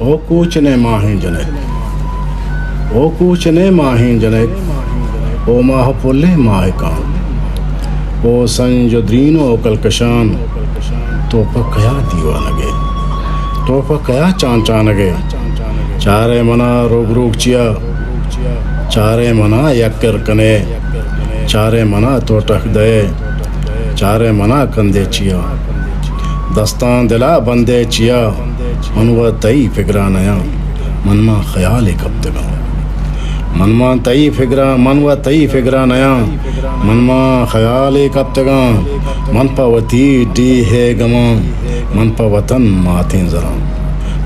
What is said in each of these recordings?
او کوچنے ماہیں جنے او کوچنے ماہیں جنے او ماہ پلے ماہ کان او سنج درین و کلکشان تو پکیا دیوانگے تو پکیا چان چانگے چارے منا روگ روگ چیا چارے منا یکر کنے چارے منا تو ٹک دے چارے منا کندے چیا دستان دلا بندے چیا منوا تئی فکرا نیا منما خیال کب تگا منما تئی فکرا منوا تئی فکرا نیا منما خیال کب تگا من پا وتی ڈی ہے گما من پا وطن ماتیں ذرا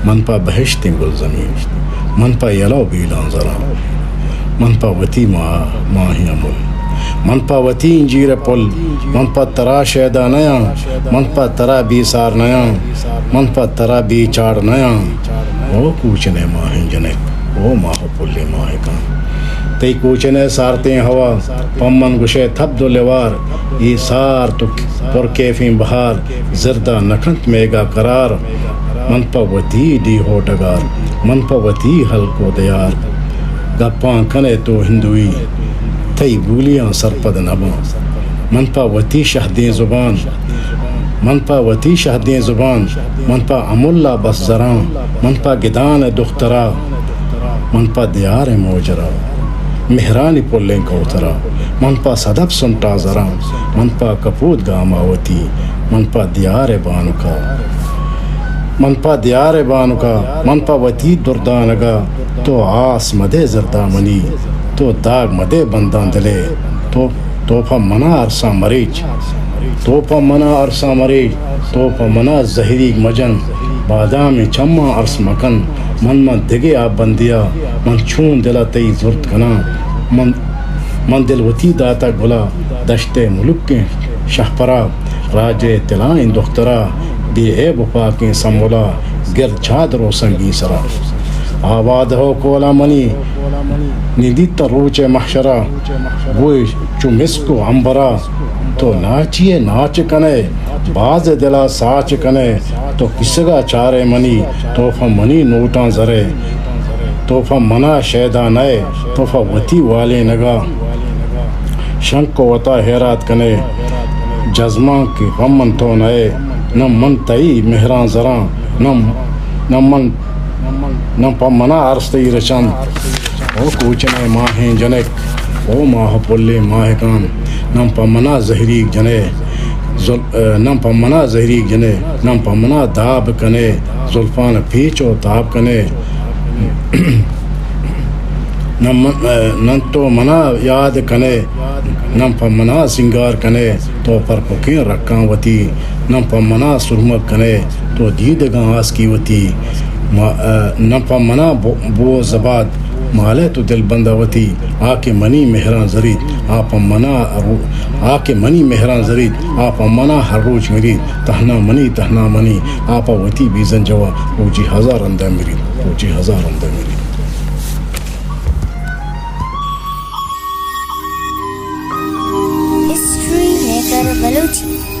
من پا بہشتیں گل زمین من پا یلو بیلان ذرا من پا وتی ماہی مل من پا وتی انجیر پل من پا ترا شیدہ نیا من پا ترا بی سار نیا من پا ترا بی چاڑ نیا او کوچنے ماہیں جنے او ماہ پلے ماہ کان تی کوچنے سارتیں ہوا پمن گشے تھب دو لیوار ای سار تو پر کیفیں بہار زردہ نکھنت میگا قرار من پا وتی ڈی ہو ڈگار من پا وتی حلقو دیار گپاں کنے تو ہندوئی تئی بولیاں سرپد نباں من پا وتی شہدیں زبان من پا وتی شہدیں زبان من پا امولا بس زران من پا گدان دخترا من پا دیار موجرا مہرانی پلیں کوترا من پا صدب سنٹا زران من پا کپود گاماوتی من پا دیار بانکا من پا دیار بانکا من پا وتی دردانگا تو آس مدے زردہ منی تو داغ مدے بندان دلے تو پا منا عرصہ مریج تو پا منا عرصہ مریج تو پا منا زہری مجن بادام چمہ عرص مکن من دگے آپ بندیا من چون دلا تی زرد کنا من دل وتی داتا گلا دشت ملک کے شہپرا راجے تلائیں دخترا بے عیب پاکیں سمولا گر چادر و سنگی سرا آباد ہو کولا منی ندیت روچ محشرہ وہی چو مسکو عمبرا تو ناچیے ناچ کنے باز دلا ساچ کنے تو کسگا چارے منی توفہ منی نوٹاں زرے توفہ منا شیدہ نئے توفہ وتی والے نگا شنک کو وطا حیرات کنے جزماں کی غمن تو نئے نم من تئی مہران زران نم پا منا عرص تی رچند او کوچنے ماہیں جنک او ماہ پلے ماہ کان نم پا منا زہریک جنے نم پا منا زہریک جنے نم پا منا داب کنے زلفان پیچ و تاب کنے نم تو منا یاد کنے نم پا منا سنگار کنے تو پر پکین رکھاں وتی نم پا منا سرمک کنے تو دیدگاں آس کی وتی نم پا منا بو زباد مالے تو دل بنداوتی آکے منی مہران زرید آپا منی مہران زرید آپا منا ہر روچ مرید تہنا منی آپا وتی بیزن جوا اوچی ہزار اندہ مرید History Maker Balochi